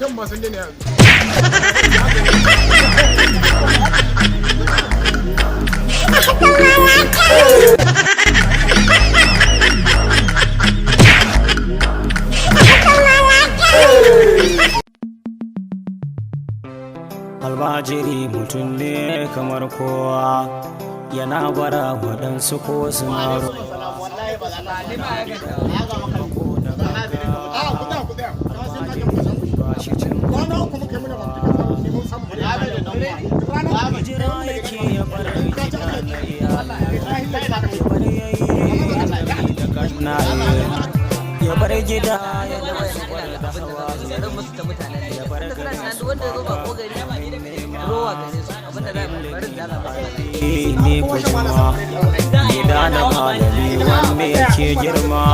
matan ma sun dena Albajiri mutum ne kamar kowa yana bara waɗansu ko suna ya bar gida ne kuma gida da malami wanda yake girma